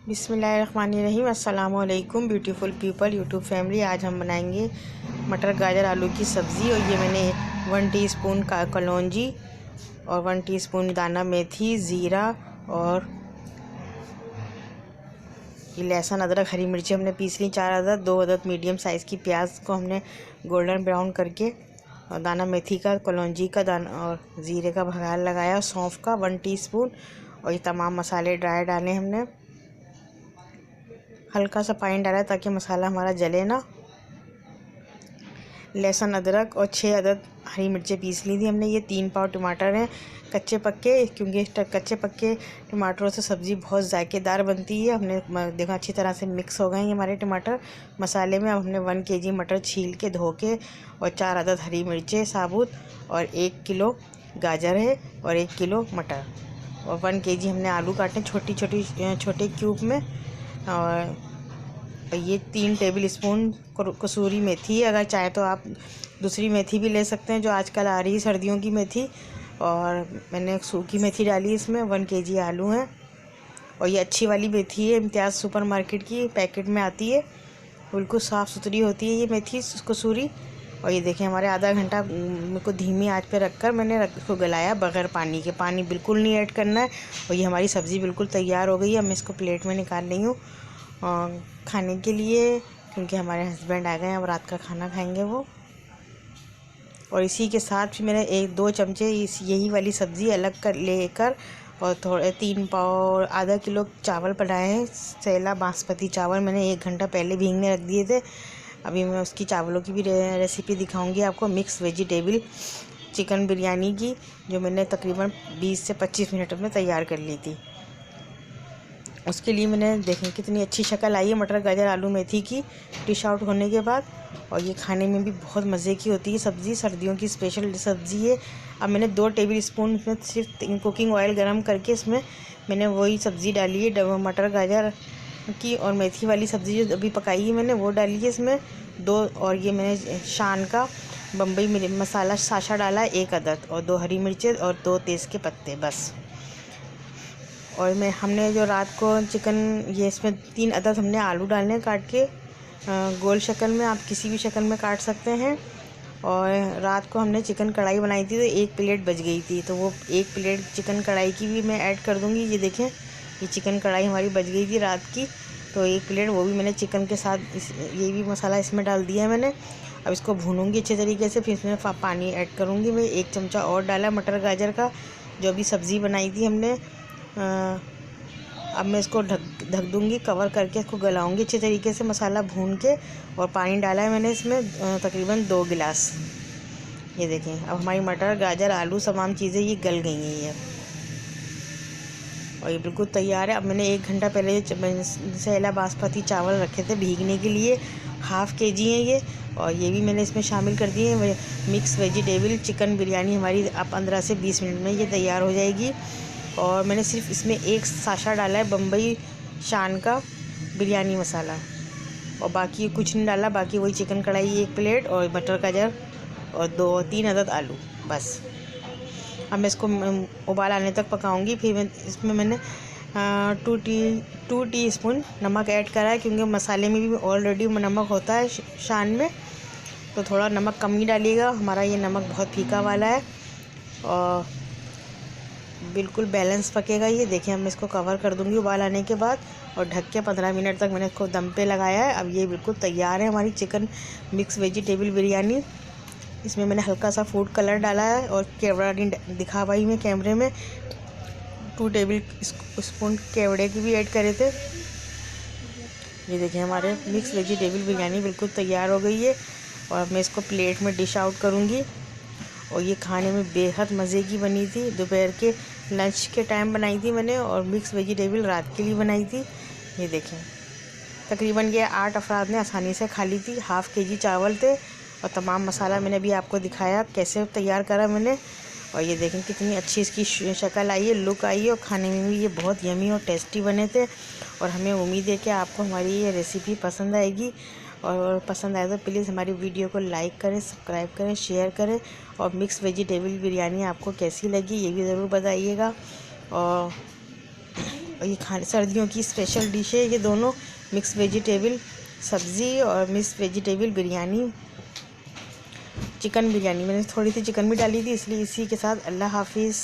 बिस्मिल्लाहिर्रहमानिर्रहीम। अस्सलामु अलैकुम ब्यूटीफुल पीपल यूट्यूब फैमिली। आज हम बनाएंगे मटर गाजर आलू की सब्ज़ी। और ये मैंने 1 टीस्पून का कलौंजी और 1 टीस्पून दाना मेथी, ज़ीरा और ये लहसुन अदरक हरी मिर्ची हमने पीस ली 4 अदद। 2 अदद मीडियम साइज़ की प्याज को हमने गोल्डन ब्राउन करके और दाना मेथी का, कलौंजी का दाना और ज़ीरे का भगार लगाया। सौंफ का 1 टीस्पून और ये तमाम मसाले ड्राई डाले हमने। हल्का सा पानी डाला ताकि मसाला हमारा जले ना। लहसुन अदरक और 6 अदद हरी मिर्चें पीस ली थी हमने। ये 3 पाव टमाटर हैं कच्चे पक्के, क्योंकि कच्चे पक्के टमाटरों से सब्ज़ी बहुत जायकेदार बनती है। हमने देखा अच्छी तरह से मिक्स हो गए हैं हमारे टमाटर मसाले में। अब हमने 1 केजी मटर छील के धो के और 4 अदद हरी मिर्चें साबुत और 1 किलो गाजर है और 1 किलो मटर और 1 केजी हमने आलू काटे छोटे क्यूब में। और ये 3 टेबल स्पून कसूरी मेथी है। अगर चाहे तो आप दूसरी मेथी भी ले सकते हैं जो आजकल आ रही है, सर्दियों की मेथी। और मैंने सूखी मेथी डाली इसमें। 1 केजी आलू हैं और ये अच्छी वाली मेथी है, इम्तियाज़ सुपरमार्केट की पैकेट में आती है। बिल्कुल साफ़ सुथरी होती है ये मेथी कसूरी। और ये देखें हमारे आधा घंटा मेरे को धीमी आंच पे रखकर मैंने इसको गलाया बग़ैर पानी के। पानी बिल्कुल नहीं ऐड करना है। और ये हमारी सब्ज़ी बिल्कुल तैयार हो गई है। मैं इसको प्लेट में निकाल रही हूँ खाने के लिए, क्योंकि हमारे हस्बैंड आ गए हैं, अब रात का खाना खाएंगे वो। और इसी के साथ फिर मैंने 1-2 चमचे यही वाली सब्ज़ी अलग कर लेकर और थोड़े 3 पाव आधा किलो चावल बनाए हैं। सेला बासमती चावल मैंने 1 घंटा पहले भीगने रख दिए थे। अभी मैं उसकी चावलों की भी रेसिपी दिखाऊंगी आपको। मिक्स वेजिटेबल चिकन बिरयानी की, जो मैंने तकरीबन 20 से 25 मिनट में तैयार कर ली थी। उसके लिए मैंने देखें कितनी अच्छी शक्ल आई है मटर गाजर आलू मेथी की डिश आउट होने के बाद। और ये खाने में भी बहुत मज़े की होती है सब्ज़ी, सर्दियों की स्पेशल सब्ज़ी है। अब मैंने 2 टेबल स्पून इसमें सिर्फ कुकिंग ऑयल गरम करके इसमें मैंने वही सब्ज़ी डाली है मटर गाजर की। और मेथी वाली सब्ज़ी जो अभी पकाई है मैंने वो डाली है इसमें 2। और ये मैंने शान का बम्बई मसाला साशा डाला 1 अदद और 2 हरी मिर्चें और 2 तेज़ के पत्ते बस। और हमने जो रात को चिकन, ये इसमें 3 अदद हमने आलू डालने काट के गोल शक्ल में, आप किसी भी शक्ल में काट सकते हैं। और रात को हमने चिकन कढ़ाई बनाई थी तो 1 प्लेट बच गई थी, तो वो 1 प्लेट चिकन कढ़ाई की भी मैं ऐड कर दूंगी। ये देखें ये चिकन कढ़ाई हमारी बच गई थी रात की, तो 1 प्लेट वो भी मैंने चिकन के साथ ये भी मसाला इसमें डाल दिया है मैंने। अब इसको भूनूंगी अच्छे तरीके से, फिर इसमें पानी ऐड करूँगी मैं। 1 चमचा और डाला मटर गाजर का, जो अभी सब्ज़ी बनाई थी हमने। अब मैं इसको ढक दूँगी, कवर करके इसको गलाऊंगी अच्छे तरीके से मसाला भून के। और पानी डाला है मैंने इसमें तकरीबन 2 गिलास। ये देखें अब हमारी मटर गाजर आलू तमाम चीज़ें ये गल गई हैं ये, और ये बिल्कुल तैयार है। अब मैंने 1 घंटा पहले सेला बासमती चावल रखे थे भीगने के लिए, ½ केजी हैं ये। और ये भी मैंने इसमें शामिल कर दिए हैं। मिक्स वेजिटेबल चिकन बिरयानी हमारी अब 15 से 20 मिनट में ये तैयार हो जाएगी। और मैंने सिर्फ इसमें 1 साशा डाला है बम्बई शान का बिरयानी मसाला, और बाकी कुछ नहीं डाला। बाकी वही चिकन कढ़ाई 1 प्लेट और मटर गाजर और 2-3 अदद आलू बस। अब मैं इसको उबाल आने तक पकाऊंगी। फिर इसमें मैंने 2 टीस्पून नमक ऐड करा है, क्योंकि मसाले में भी ऑलरेडी नमक होता है शान में, तो थोड़ा नमक कम ही डालिएगा। हमारा ये नमक बहुत फीका वाला है और बिल्कुल बैलेंस पकेगा ये। देखिए मैं इसको कवर कर दूंगी उबाल आने के बाद, और ढक के 15 मिनट तक मैंने इसको दम पे लगाया है। अब ये बिल्कुल तैयार है हमारी चिकन मिक्स वेजिटेबल बिरयानी। इसमें मैंने हल्का सा फूड कलर डाला है और केवड़ा दिखा पाई मैं कैमरे में 2 टेबल स्पून केवड़े की भी ऐड करे थे। ये देखिए हमारे मिक्स वेजिटेबल बिरयानी बिल्कुल तैयार हो गई है। और अब मैं इसको प्लेट में डिश आउट करूँगी। और ये खाने में बेहद मज़े की बनी थी। दोपहर के लंच के टाइम बनाई थी मैंने, और मिक्स वेजिटेबल रात के लिए बनाई थी। ये देखें तकरीबन ये 8 अफराद ने आसानी से खा ली थी। ½ केजी चावल थे और तमाम मसाला मैंने भी आपको दिखाया कैसे तैयार करा मैंने। और ये देखें कितनी अच्छी इसकी शक्ल आई है, लुक आई है, और खाने में भी ये बहुत यमी और टेस्टी बने थे। और हमें उम्मीद है कि आपको हमारी ये रेसिपी पसंद आएगी। और पसंद आए तो प्लीज़ हमारी वीडियो को लाइक करें, सब्सक्राइब करें, शेयर करें। और मिक्स वेजिटेबल बिरयानी आपको कैसी लगी ये भी ज़रूर बताइएगा। और और ये खाने सर्दियों की स्पेशल डिश है ये दोनों, मिक्स वेजिटेबल सब्ज़ी और mix vegetable biryani, chicken biryani. मैंने थोड़ी सी चिकन भी डाली थी, इसलिए इसी के साथ अल्लाह हाफिज़।